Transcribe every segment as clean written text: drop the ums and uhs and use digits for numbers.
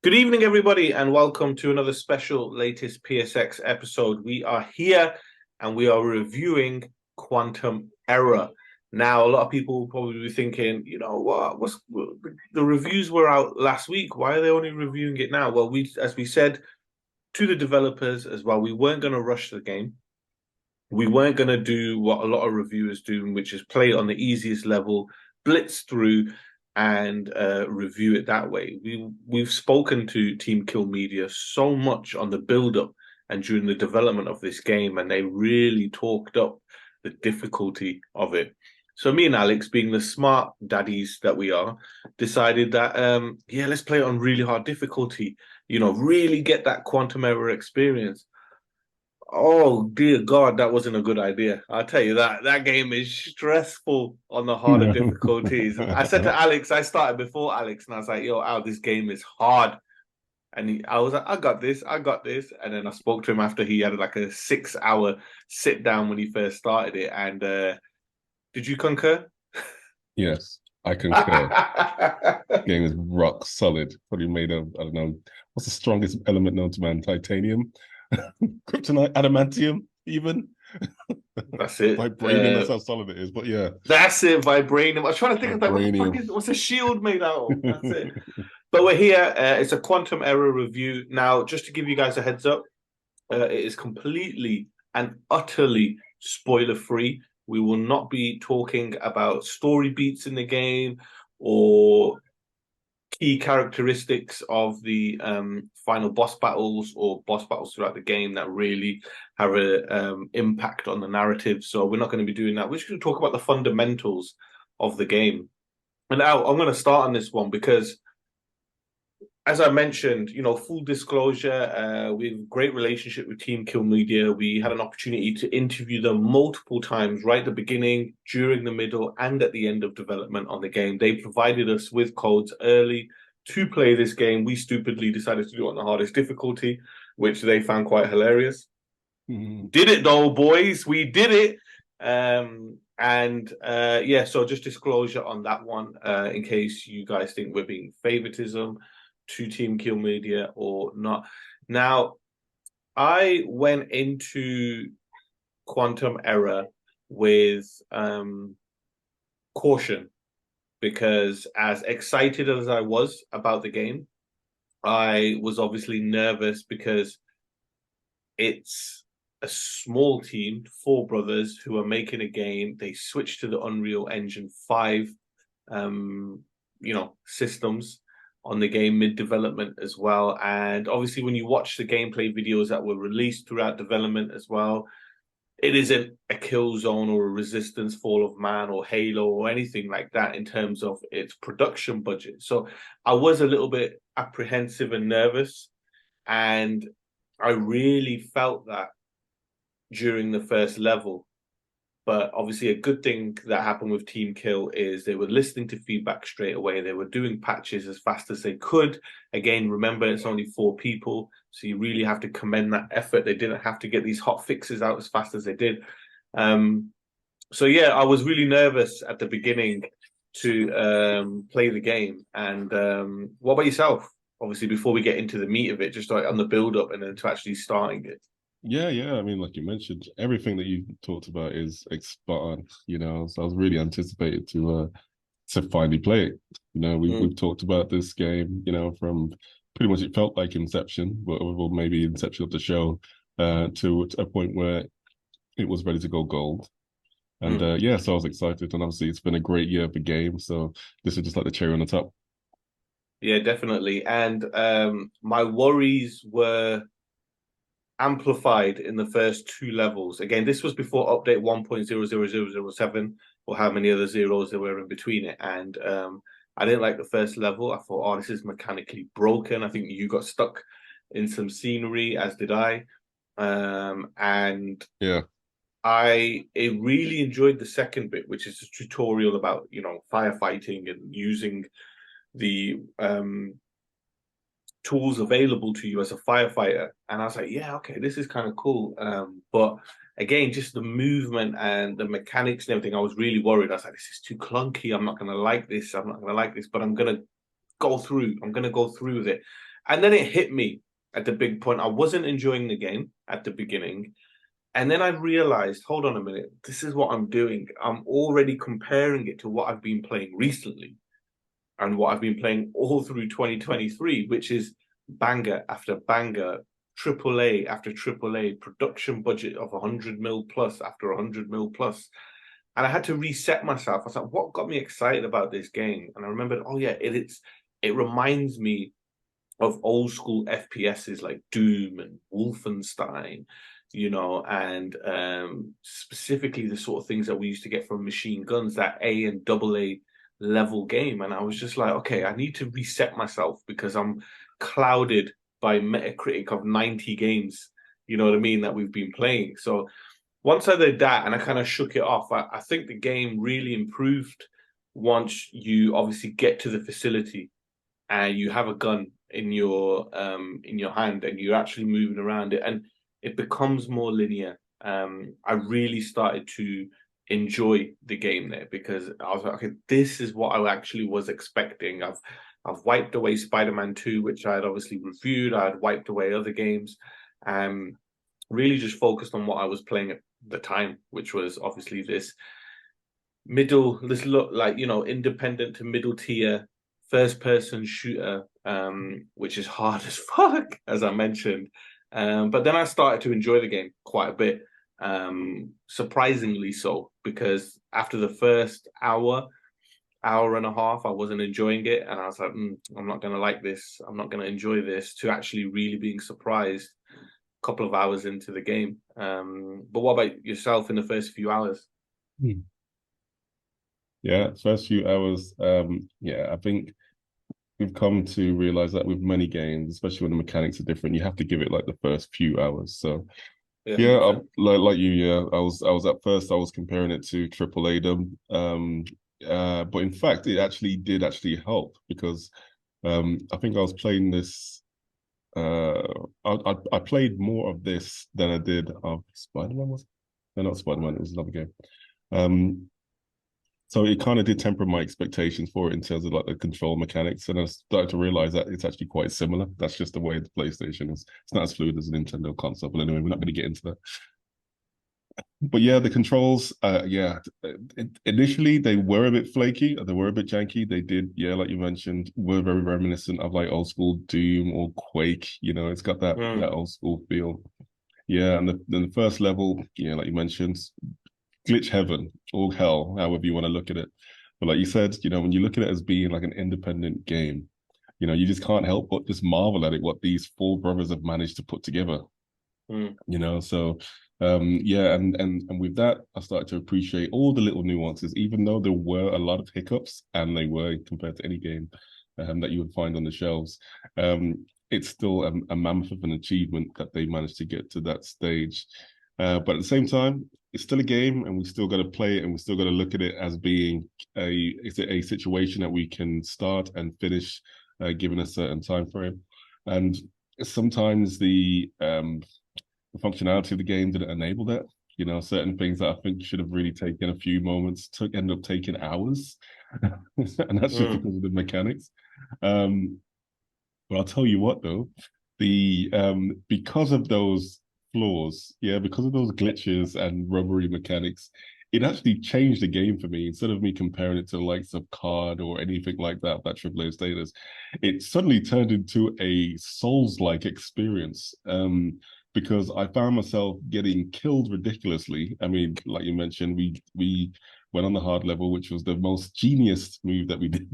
Good evening, everybody, and welcome to another special latest PSX episode. We are here and we are reviewing Quantum Error. Now, a lot of people will probably be thinking, what's the reviews were out last week. Why are they only reviewing it now? Well, as we said to the developers as well, we weren't going to rush the game. We weren't going to do what a lot of reviewers do, which is play it on the easiest level, blitz through, and review it that way. We've spoken to Team Kill Media so much on the build-up and during the development of this game, and they really talked up the difficulty of it. So me and Alex, being the smart daddies that we are, decided that let's play it on really hard difficulty. Really get that quantum error experience. Oh dear God, that wasn't a good idea. I'll tell you that game is stressful on the harder No. difficulties. I said to Alex, I started before Alex, and I was like, "Yo, Al, this game is hard." And I was like, I got this." And then I spoke to him after he had like a 6 hour sit down when he first started it. And did you concur? Yes, I concur. Game is rock solid. Probably made of, I don't know, what's the strongest element known to man? Titanium, kryptonite, adamantium, even. That's it. Vibranium, that's how solid it is. But yeah, That's it. Vibranium. I was trying to think of that. What the fuck vibranium. what's a shield made out of? That's it. But we're here. It's a quantum error review. Now, just to give you guys a heads up, it is completely and utterly spoiler free. We will not be talking about story beats in the game or key characteristics of the final boss battles or boss battles throughout the game that really have a impact on the narrative. So we're not going to be doing that. We're just going to talk about the fundamentals of the game. And now I'm going to start on this one because, as I mentioned, full disclosure, we have a great relationship with Team Kill Media. We had an opportunity to interview them multiple times, right at the beginning, during the middle, and at the end of development on the game. They provided us with codes early to play this game. We stupidly decided to do it on the hardest difficulty, which they found quite hilarious. Did it though, boys. We did it. So just disclosure on that one, in case you guys think we're being favoritism to Team Kill Media or not. Now, I went into Quantum Error with caution because, as excited as I was about the game, I was obviously nervous because it's a small team, four brothers who are making a game. They switched to the Unreal Engine 5 systems on the game mid-development as well. And obviously when you watch the gameplay videos that were released throughout development as well, it isn't a Killzone or a Resistance, Fall of Man or Halo or anything like that in terms of its production budget. So I was a little bit apprehensive and nervous, and I really felt that during the first level. But obviously, a good thing that happened with Team Kill is they were listening to feedback straight away. They were doing patches as fast as they could. Again, remember, it's only four people, so you really have to commend that effort. They didn't have to get these hot fixes out as fast as they did. I was really nervous at the beginning to play the game. And what about yourself? Obviously, before we get into the meat of it, just like on the build up and then to actually starting it. Yeah. I mean, like you mentioned, everything that you talked about is spot on, so I was really anticipated to finally play it. We've talked about this game, from pretty much it felt like Inception, or maybe Inception of the show, to a point where it was ready to go gold. And so I was excited, and obviously it's been a great year for games. So this is just like the cherry on the top. Yeah, definitely. And my worries were amplified in the first two levels. Again, this was before update 1.00007 or how many other zeros there were in between it. And I didn't like the first level. I thought, oh, this is mechanically broken. I think you got stuck in some scenery, as did I. And Yeah. I really enjoyed the second bit, which is a tutorial about, firefighting and using the tools available to you as a firefighter. And I was like, yeah, okay, this is kind of cool. But again, just the movement and the mechanics and everything, I was really worried. I was like, this is too clunky. I'm not going to like this. I'm not going to like this, but I'm going to go through. I'm going to go through with it. And then it hit me at the big point. I wasn't enjoying the game at the beginning. And then I realized, hold on a minute, this is what I'm doing. I'm already comparing it to what I've been playing recently and what I've been playing all through 2023, which is banger after banger, triple A after triple A, production budget of 100 mil plus after 100 mil plus. And I had to reset myself. I was like, what got me excited about this game? And I remembered, oh yeah, it reminds me of old school FPSs like Doom and Wolfenstein, and specifically the sort of things that we used to get from Machine Guns, that A and double A level game. And I was just like, okay, I need to reset myself because I'm clouded by Metacritic of 90 games, you know what I mean, that we've been playing. So once I did that and I kind of shook it off, I think the game really improved once you obviously get to the facility and you have a gun in your hand and you're actually moving around it, and it becomes more linear. I really started to enjoy the game there because I was like, okay, this is what I actually was expecting. I've wiped away Spider-Man 2, which I had obviously reviewed. I had wiped away other games. Really just focused on what I was playing at the time, which was obviously this look like, independent to middle tier first person shooter, which is hard as fuck, as I mentioned. But then I started to enjoy the game quite a bit, surprisingly so, because after the first hour and a half, I wasn't enjoying it. And I was like, I'm not going to like this. I'm not going to enjoy this, to actually really being surprised a couple of hours into the game. But what about yourself in the first few hours? Yeah, first few hours. I think we've come to realize that with many games, especially when the mechanics are different, you have to give it like the first few hours. So yeah, like you, yeah, I was at first I was comparing it to Triple A them, but in fact it did help because I think I was playing this. I played more of this than I did of Spider-Man. No, not Spider-Man. It was another game. So it kind of did temper my expectations for it in terms of like the control mechanics, and I started to realize that it's actually quite similar. That's just the way the PlayStation is. It's not as fluid as a Nintendo console, but anyway, we're not going to get into that. But yeah, the controls, initially they were a bit flaky, they were a bit janky. They did, yeah, like you mentioned, were very reminiscent of like old school Doom or Quake. It's got that old school feel. Yeah, and the first level, yeah, like you mentioned, glitch heaven or hell, however you want to look at it. But like you said, when you look at it as being like an independent game, you just can't help but just marvel at it, what these four brothers have managed to put together. So and with that, I started to appreciate all the little nuances, even though there were a lot of hiccups, and they were compared to any game that you would find on the shelves. It's still a mammoth of an achievement that they managed to get to that stage. But at the same time, it's still a game, and we still got to play it, and we still got to look at it as being a situation that we can start and finish, given a certain time frame. And sometimes the functionality of the game didn't enable that. Certain things that I think should have really taken a few moments end up taking hours, and that's just because of the mechanics. But I'll tell you what, though, because of those flaws, because of those glitches and rubbery mechanics, it actually changed the game for me. Instead of me comparing it to the likes of COD or anything like that AAA status, it suddenly turned into a Souls-like experience. Because I found myself getting killed ridiculously. I mean, like you mentioned, we went on the hard level, which was the most genius move that we did.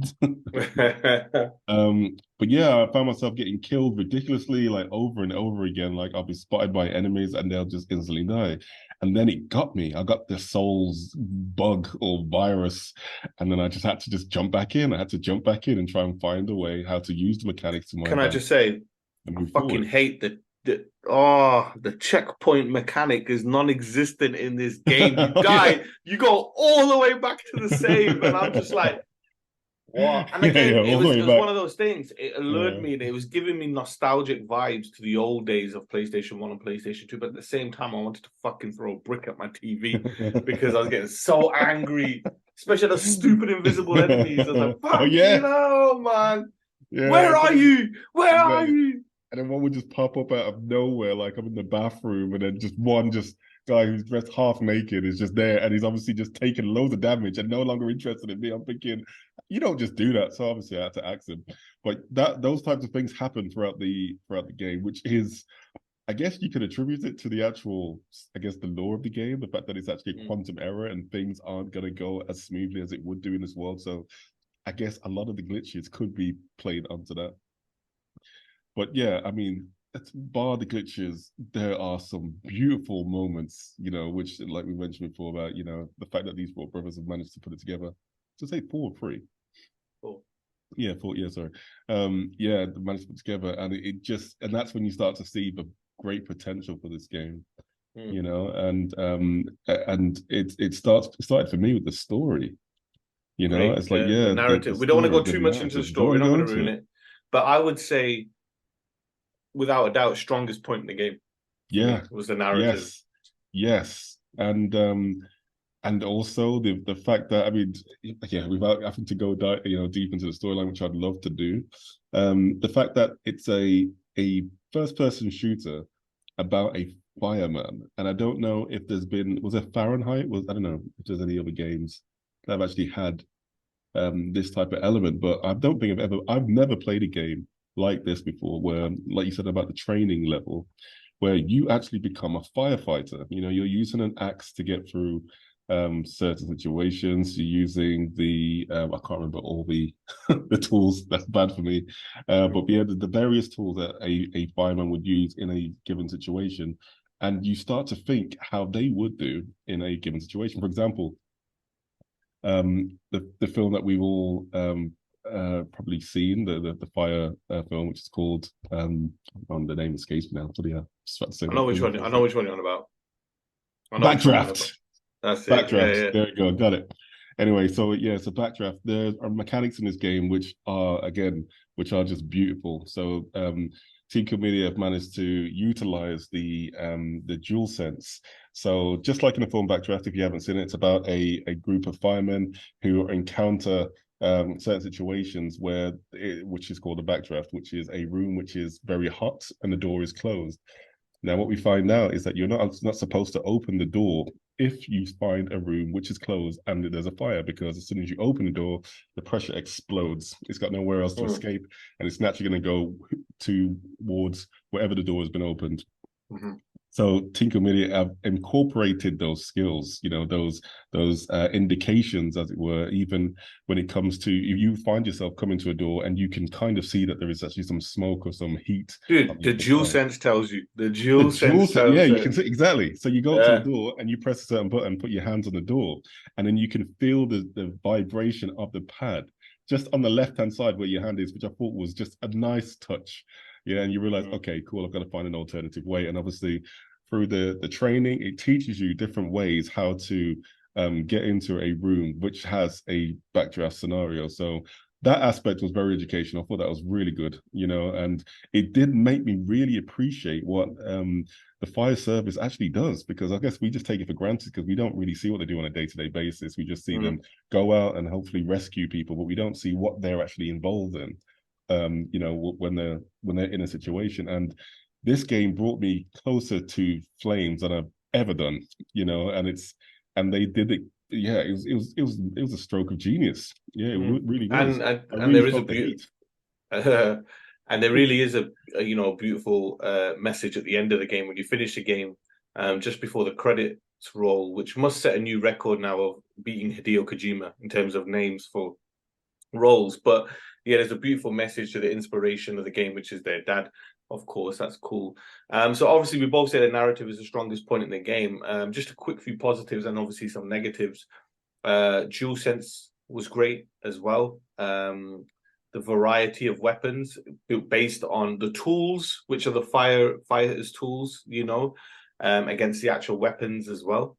But yeah, I found myself getting killed ridiculously, like over and over again. Like I'll be spotted by enemies and they'll just instantly die. And then it got me. I got the Souls bug or virus, and then I just had to jump back in. I had to jump back in and try and find a way how to use the mechanics to my advantage. Can I just say, I fucking hate the checkpoint mechanic is non-existent in this game. You die, you go all the way back to the save, and I'm just like, what? And again, it was one of those things. It allured me, and it was giving me nostalgic vibes to the old days of PlayStation 1 and PlayStation 2. But at the same time, I wanted to fucking throw a brick at my TV because I was getting so angry, especially the stupid invisible enemies. I was like, fuck, man. Where are you? Where are you? And then one would just pop up out of nowhere, like I'm in the bathroom, and then just one guy who's dressed half naked is just there, and he's obviously just taking loads of damage and no longer interested in me. I'm thinking, you don't just do that. So obviously I had to ask him. But those types of things happen throughout the game, which is, I guess you could attribute it to the actual, I guess, the lore of the game, the fact that it's actually a quantum error and things aren't going to go as smoothly as it would do in this world. So I guess a lot of the glitches could be played onto that. But yeah, I mean, bar the glitches, there are some beautiful moments, which, like we mentioned before, about, the fact that these four brothers have managed to put it together. To say 4 or 3? 4. Yeah, 4. Yeah, sorry. Yeah, they managed to put it together, and and that's when you start to see the great potential for this game. And it started for me with the story. It's like, the narrative. We don't want to go too much into the story. We're not going to ruin it. But I would say, without a doubt, strongest point in the game. Yeah, was the narrative. Yes, and also the fact that, I mean, yeah, without having to go deep into the storyline, which I'd love to do, the fact that it's a first-person shooter about a fireman, and I don't know if was there Fahrenheit? I don't know if there's any other games that have actually had this type of element, but I don't think I've never played a game like this before, where, like you said about the training level, where you actually become a firefighter. You're using an axe to get through certain situations. You're using I can't remember all the the tools. That's bad for me. But yeah, the various tools that a fireman would use in a given situation, and you start to think how they would do in a given situation. For example, the film that we've all probably seen, the fire film, which is called the name escapes me now. So yeah, I know which one you're on about. Backdraft. That's it. Backdraft. Yeah. There you go. Got it. Anyway, so yeah, so Backdraft. There are mechanics in this game which are just beautiful. So Team Media have managed to utilize the DualSense. So just like in the film Backdraft, if you haven't seen it, it's about a group of firemen who encounter certain situations which is called a backdraft, which is a room which is very hot and the door is closed. Now, what we find out is that you're not supposed to open the door if you find a room which is closed and there's a fire, because as soon as you open the door, the pressure explodes. It's got nowhere else to escape, and it's naturally going to go towards wherever the door has been opened. So Tinker Media have incorporated those skills, those indications, as it were, even when it comes to, if you find yourself coming to a door and you can kind of see that there is actually some smoke or some heat. Dude, the DualSense tells you. The DualSense tells you can see, exactly. So you go to the door and you press a certain button, put your hands on the door, and then you can feel the vibration of the pad just on the left-hand side where your hand is, which I thought was just a nice touch. Yeah, and you realize, okay, cool, I've got to find an alternative way. And obviously, through the training, it teaches you different ways how to get into a room which has a backdraft scenario. So that aspect was very educational. I thought that was really good, and it did make me really appreciate what the fire service actually does, because I guess we just take it for granted because we don't really see what they do on a day-to-day basis. We just see them go out and hopefully rescue people, but we don't see what they're actually involved in. When they're in a situation. And this game brought me closer to Flames than I've ever done, and they did it. Yeah, it was a stroke of genius. Yeah, it really was. And there is a beauty, and there really is a beautiful message at the end of the game when you finish the game, just before the credits roll, which must set a new record now of beating Hideo Kojima in terms of names for roles. But yeah, there's a beautiful message to the inspiration of the game, which is their dad. Of course, that's cool. So obviously, we both say the narrative is the strongest point in the game. Just a quick few positives and obviously some negatives. DualSense was great as well. The variety of weapons based on the tools, which are the firefighters' tools, against the actual weapons as well,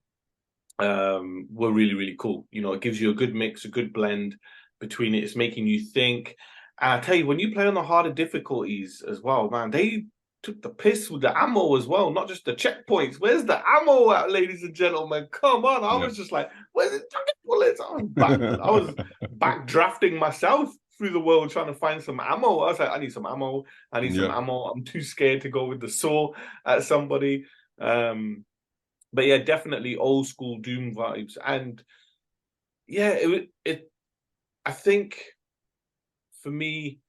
were really, really cool. It gives you a good mix, a good blend between it. It's making you think. And I tell you, when you play on the harder difficulties as well, man, they took the piss with the ammo as well, not just the checkpoints. Where's the ammo at, ladies and gentlemen? Come on. I was just like, where's the fucking bullets? I was backdrafting myself through the world trying to find some ammo. I was like, I need some ammo. I need some Yeah. ammo. I'm too scared to go with the saw at somebody. But yeah, definitely old school Doom vibes. And yeah, I think for me,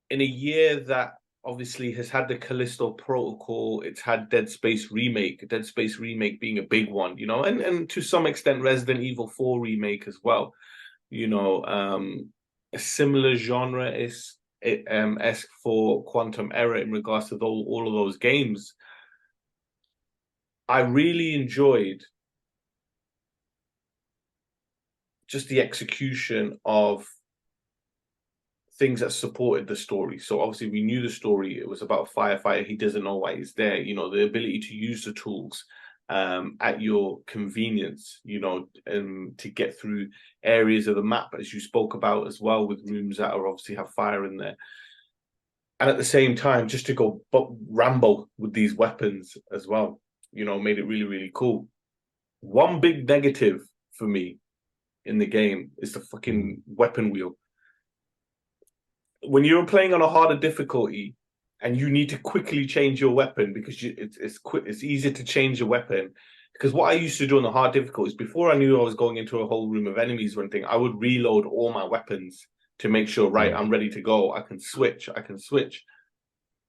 in a year that obviously has had the Callisto Protocol, it's had Dead Space Remake being a big one, and to some extent Resident Evil 4 remake as well. A similar genre is esque for Quantum Error in regards to all of those games. I really enjoyed just the execution of things that supported the story. So obviously we knew the story. It was about a firefighter. He doesn't know why he's there. The ability to use the tools at your convenience, to get through areas of the map, as you spoke about as well, with rooms that are obviously have fire in there. And at the same time, just to go Rambo with these weapons as well, made it really, really cool. One big negative for me in the game is the fucking weapon wheel. When you're playing on a harder difficulty and you need to quickly change your weapon because it's easier to change your weapon. Because what I used to do on the hard difficulties, before I knew I was going into a whole room of enemies or anything, I would reload all my weapons to make sure, right, I'm ready to go. I can switch.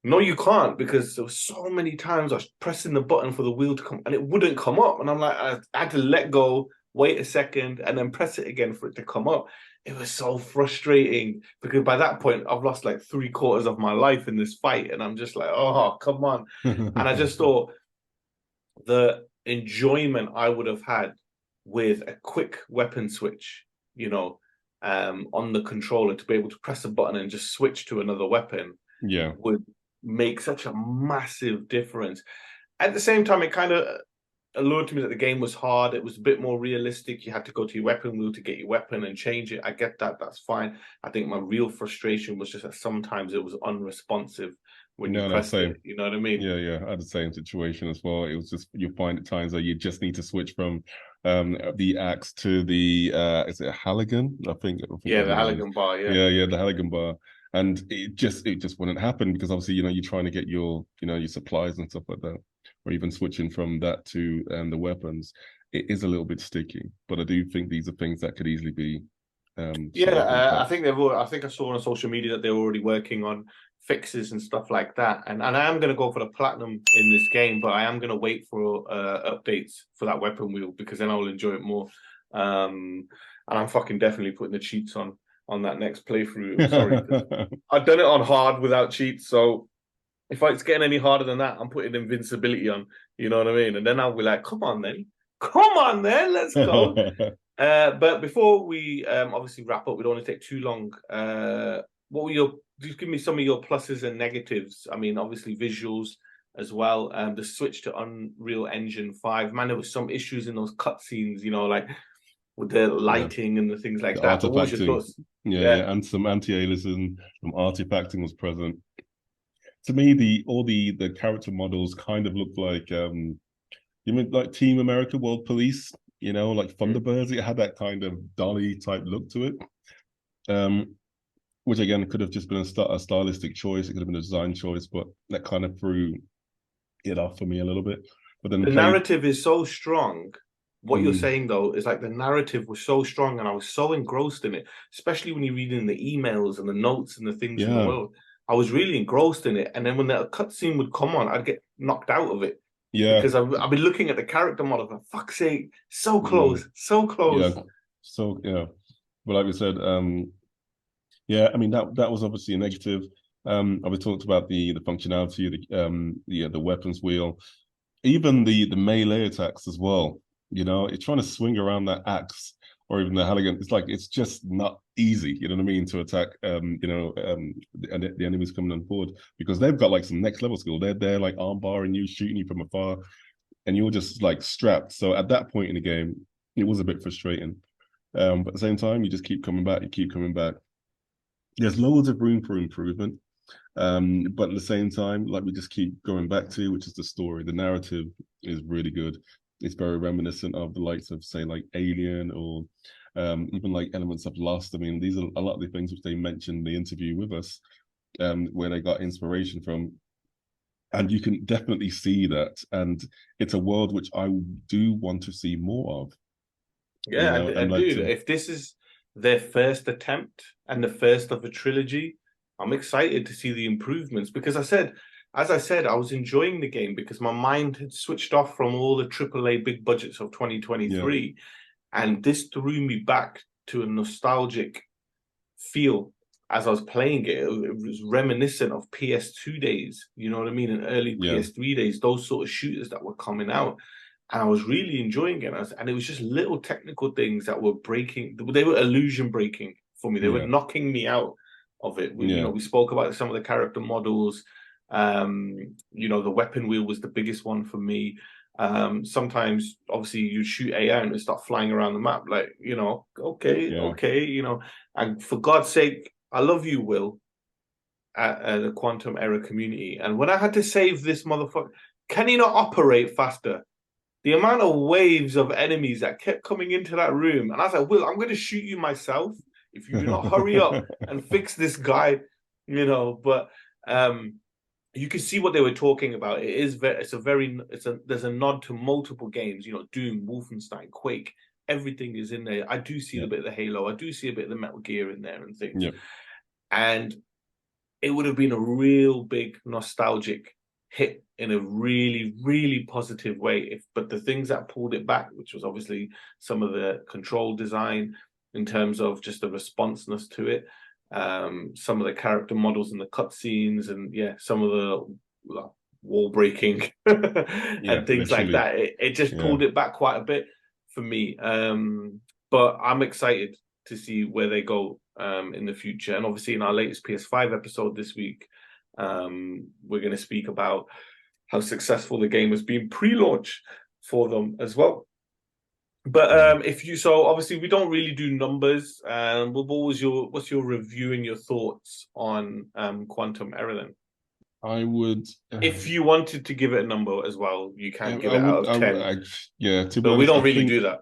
No, you can't, because there were so many times I was pressing the button for the wheel to come and it wouldn't come up. And I'm like, I had to let go, wait a second, and then press it again for it to come up. It was so frustrating because by that point, I've lost like 3/4 of my life in this fight. And I'm just like, oh, come on. And I just thought the enjoyment I would have had with a quick weapon switch, on the controller, to be able to press a button and just switch to another weapon would make such a massive difference. At the same time, it kind of allured to me that the game was hard. It was a bit more realistic. You had to go to your weapon wheel to get your weapon and change it. I get that. That's fine. I think my real frustration was just that sometimes it was unresponsive when you pressed it. You know what I mean? Yeah. I had the same situation as well. It was just, you find at times that you just need to switch from the axe to the is it a Halligan? I think yeah, the Halligan bar. Yeah, the Halligan bar. And it just wouldn't happen because obviously, you're trying to get your supplies and stuff like that, or even switching from that to the weapons. It is a little bit sticky, but I do think these are things that could easily be. I think I think I saw on social media that they're already working on fixes and stuff like that. And I am going to go for the platinum in this game, but I am going to wait for updates for that weapon wheel, because then I'll enjoy it more. And I'm fucking definitely putting the cheats on that next playthrough. I'm sorry, I've done it on hard without cheats, so if it's getting any harder than that, I'm putting invincibility on. You know what I mean? And then I'll be like, come on, then, let's go. But before we obviously wrap up, we don't want to take too long. Just give me some of your pluses and negatives. I mean, obviously visuals as well. The switch to Unreal Engine 5. Man, there was some issues in those cutscenes, like with the lighting and the things like that. But what was your thoughts? Yeah, and some anti-aliasing, some artifacting was present. To me, all the character models kind of looked like you mean like Team America World Police, like Thunderbirds. It had that kind of dolly type look to it. Which again could have just been a stylistic choice. It could have been a design choice, but that kind of threw it off for me a little bit. But then the narrative is so strong. What you're saying though is like the narrative was so strong, and I was so engrossed in it, especially when you're reading the emails and the notes and the things in the world. I was really engrossed in it, and then when the cutscene would come on, I'd get knocked out of it. Yeah, because I've been looking at the character model. For fuck's sake, so close, so close. But like we said, yeah, I mean that was obviously a negative. We talked about the functionality, the weapons wheel, even the melee attacks as well. It's trying to swing around that axe or even the Halligan. It's just not easy. You know what I mean, to attack the enemies coming on board, because they've got like some next level skill. They're like arm barring you, shooting you from afar, and you're just like strapped. So at that point in the game, it was a bit frustrating. But at the same time, you just keep coming back. You keep coming back. There's loads of room for improvement. But at the same time, like we just keep going back to, which is the story. The narrative is really good. It's very reminiscent of the likes of, say, like Alien or even like Elements of Lost. I mean, these are a lot of the things which they mentioned in the interview with us, where they got inspiration from. And you can definitely see that. And it's a world which I do want to see more of. Yeah, and like dude, if this is their first attempt and the first of a trilogy, I'm excited to see the improvements because as I said, I was enjoying the game because my mind had switched off from all the AAA big budgets of 2023, and this threw me back to a nostalgic feel as I was playing it. It was reminiscent of PS2 days, you know what I mean, and early PS3 days, those sort of shooters that were coming out. And I was really enjoying it. And it was just little technical things that were breaking. They were illusion breaking for me. They were knocking me out of it. We spoke about some of the character models. The weapon wheel was the biggest one for me. Sometimes, obviously, you shoot AI and it start flying around the map. Like, okay. And for God's sake, I love you, Will, at the Quantum Error community. And when I had to save this motherfucker, can he not operate faster? The amount of waves of enemies that kept coming into that room. And I was like, Will, I'm going to shoot you myself if you do not hurry up and fix this guy, But you can see what they were talking about. There's a nod to multiple games, Doom, Wolfenstein, Quake. Everything is in there. I do see a bit of the Halo. I do see a bit of the Metal Gear in there and things. And it would have been a real big nostalgic hit in a really, really positive way. But the things that pulled it back, which was obviously some of the control design in terms of just the responsiveness to it, some of the character models in the cutscenes, and some of the wall breaking and things like that. It just pulled it back quite a bit for me. But I'm excited to see where they go in the future. And obviously in our latest PS5 episode this week, we're going to speak about how successful the game has been pre-launch for them as well. But so obviously we don't really do numbers. What's your review and your thoughts on Quantum Error then? I would, if you wanted to give it a number as well, you can give it out of 10. To be but honest, we don't really do that.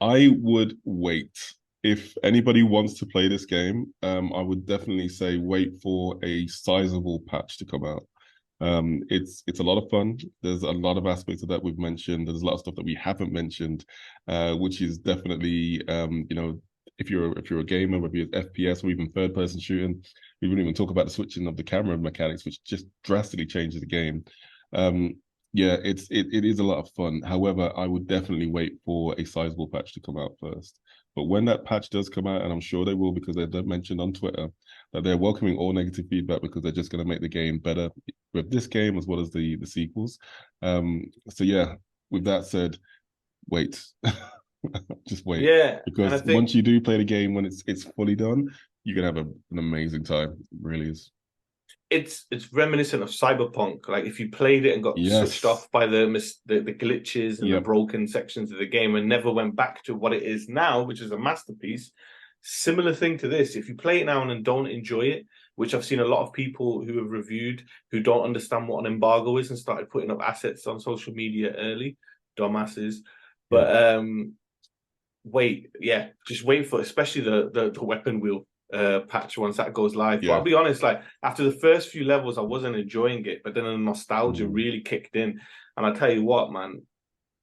I would wait. If anybody wants to play this game, I would definitely say wait for a sizable patch to come out. It's a lot of fun. There's a lot of aspects of that we've mentioned. There's a lot of stuff that we haven't mentioned, which is definitely if you're a gamer, whether it's FPS or even third person shooting, we wouldn't even talk about the switching of the camera mechanics, which just drastically changes the game. It is a lot of fun. However, I would definitely wait for a sizable patch to come out first. But when that patch does come out, and I'm sure they will because they've mentioned on Twitter that they're welcoming all negative feedback because they're just going to make the game better with this game as well as the sequels. With that said, wait. Just wait. Yeah. Because once you do play the game, when it's fully done, you're going to have an amazing time. It really is. It's reminiscent of Cyberpunk. Like if you played it and got switched off by the glitches and the broken sections of the game and never went back to what it is now, which is a masterpiece. Similar thing to this. If you play it now and don't enjoy it, which I've seen a lot of people who have reviewed who don't understand what an embargo is and started putting up assets on social media early, dumbasses. But just wait for especially the weapon wheel patch once that goes live. But I'll be honest, like after the first few levels I wasn't enjoying it, but then the nostalgia really kicked in. And I tell you what, man,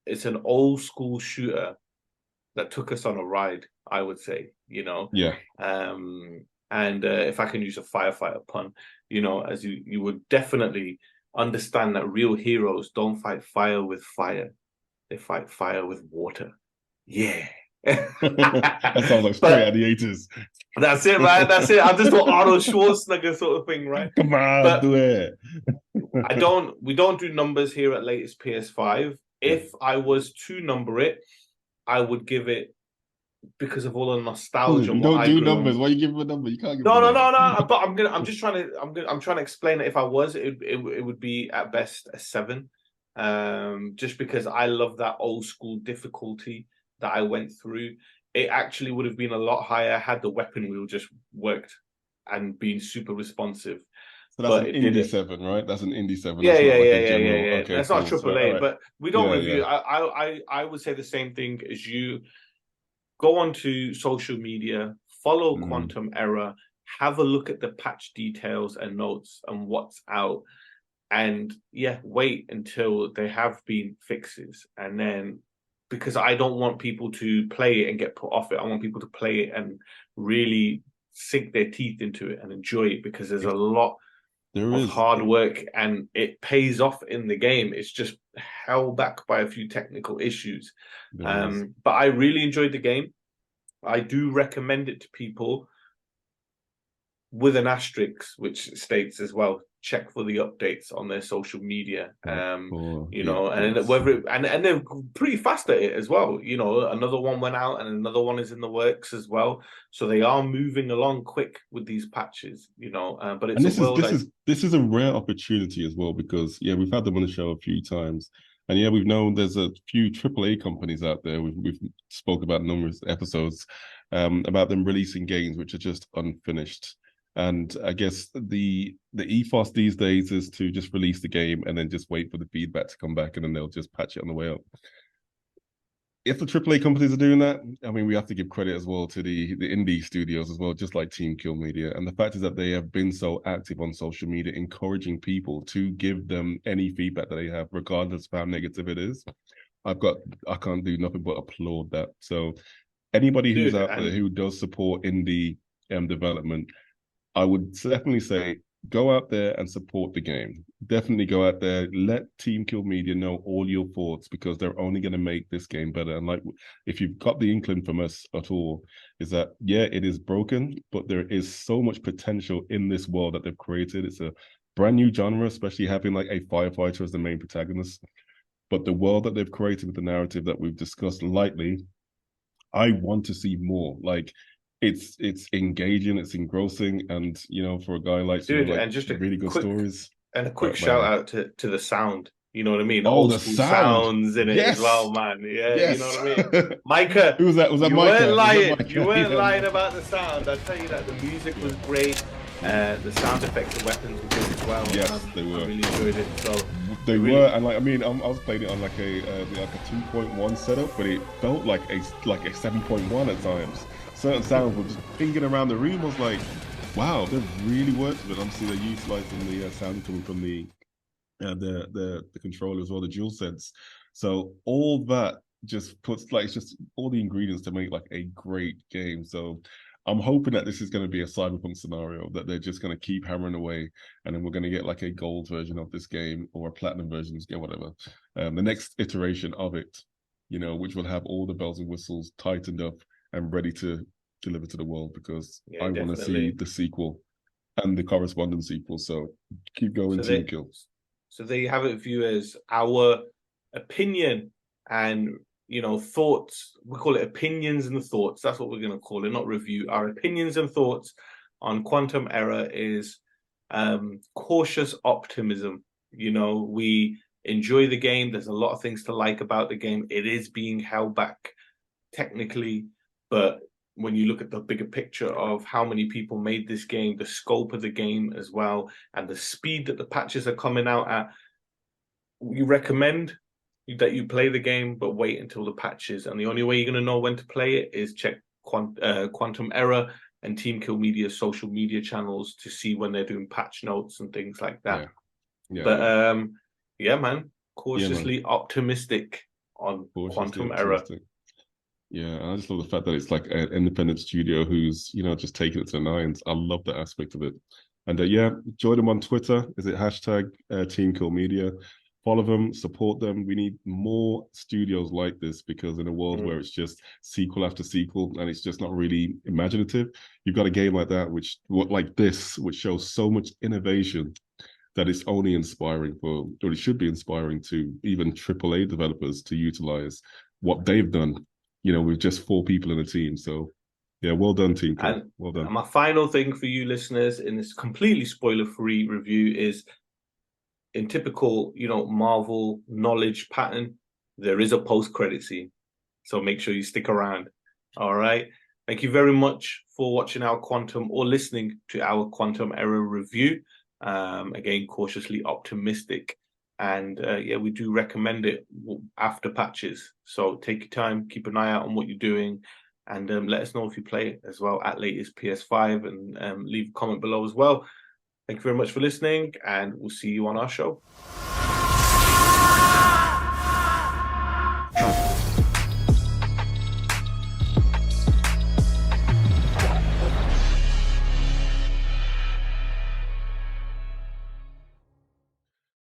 it's an old school shooter that took us on a ride, I would say, and if I can use a firefighter pun, as you would definitely understand that real heroes don't fight fire with fire, they fight fire with water. That sounds like straight out of the 80s. That's it, right? That's it. I just want Arnold Schwarzenegger sort of thing, right? Come on, do it. We don't do numbers here at Latest PS5. If I was to number it, I would give it, because of all the nostalgia. You don't do numbers. Why you give him a number? You can't give. No. But I'm trying to explain that if I was, it would be at best a 7. Just because I love that old school difficulty that I went through. It actually would have been a lot higher had the weapon wheel just worked and been super responsive. So that's an indie 7, right? That's an indie 7. Yeah. Okay, that's cool. not AAA, but we don't review. I would say the same thing as you. go onto social media, follow Mm. Quantum Error, have a look at the patch details and notes and what's out. And yeah, wait until there have been fixes. And then, because I don't want people to play it and get put off it, I want people to play it and really sink their teeth into it and enjoy it, because there's a lot of hard work and it pays off in the game. It's just held back by a few technical issues. But I really enjoyed the game. I do recommend it to people, with an asterisk, which states as well, check for the updates on their social media. You know, and whether it, and they're pretty fast at it as well. You know, another one went out and another one is in the works as well. So they are moving along quick with these patches, you know. But it's this is a rare opportunity as well, because we've had them on the show a few times. And we've known there's a few AAA companies out there. We've spoke about numerous episodes about them releasing games which are just unfinished. And I guess the ethos these days is to just release the game and then just wait for the feedback to come back, and then they'll just patch it on the way up. If the AAA companies are doing that, I mean, we have to give credit as well to the indie studios as well, just like Team Kill Media. And the fact is that they have been so active on social media, encouraging people to give them any feedback that they have, regardless of how negative it is. I can't do nothing but applaud that. So anybody who's out there who does support indie development, I would definitely say go out there and support the game. Definitely go out there, let Team Kill Media know all your thoughts, because they're only going to make this game better. And like, if you've got the inkling from us at all, is that, it is broken, but there is so much potential in this world that they've created. It's a brand new genre, especially having like a firefighter as the main protagonist. But the world that they've created with the narrative that we've discussed lightly, I want to see more. Like, it's engaging, it's engrossing, and for a guy like you, like, and just really good stories. And a quick shout out to the sound. You know what I mean? Oh, old the school sounds in it as well, man. Yeah, you know what I mean? Micah, who was that? Was that you Micah? Weren't lying. Micah? You weren't lying about the sound. I tell you that the music was great. The sound effects and weapons were good as well. Yes, they were. I really enjoyed it. So they were, and like, I mean, I was playing it on like a 2.1 setup, but it felt like a 7.1 at times. Certain sounds were just pinging around the room. I was like, wow, they've really worked with it. Obviously, they're utilizing the sound coming from the controller as well, the DualSense. So all that just puts, like, it's just all the ingredients to make like a great game. So I'm hoping that this is going to be a Cyberpunk scenario, that they're just going to keep hammering away, and then we're going to get like a gold version of this game or a platinum version, whatever. The next iteration of it, which will have all the bells and whistles tightened up and ready to deliver to the world, because I want to see the sequel and the corresponding sequel. So keep going, Team Kill. So there you have it, viewers. Our opinion and thoughts. We call it opinions and thoughts. That's what we're going to call it, not review. Our opinions and thoughts on Quantum Error is cautious optimism. We enjoy the game. There's a lot of things to like about the game. It is being held back technically, but when you look at the bigger picture of how many people made this game, the scope of the game as well, and the speed that the patches are coming out at, we recommend that you play the game, but wait until the patches. And the only way you're going to know when to play it is check Quantum Error and Team Kill Media's social media channels to see when they're doing patch notes and things like that. But man, cautiously optimistic on Quantum Error. Yeah, I just love the fact that it's like an independent studio who's, just taking it to the nines. I love that aspect of it. And join them on Twitter. Is it hashtag Team Kill Media? Follow them, support them. We need more studios like this, because in a world where it's just sequel after sequel and it's just not really imaginative, you've got a game like that, which shows so much innovation, that it's only inspiring or it should be inspiring to even AAA developers to utilize what they've done, with just 4 people in a team. So yeah, well done, Team Kill. Well done. And my final thing for you listeners in this completely spoiler-free review is, in typical, Marvel knowledge pattern, there is a post-credit scene. So make sure you stick around. All right. Thank you very much for watching our Quantum or listening to our Quantum Error review. Again, cautiously optimistic. And we do recommend it after patches. So take your time, keep an eye out on what you're doing. And let us know if you play it as well at Latest PS5, and leave a comment below as well. Thank you very much for listening, and we'll see you on our show.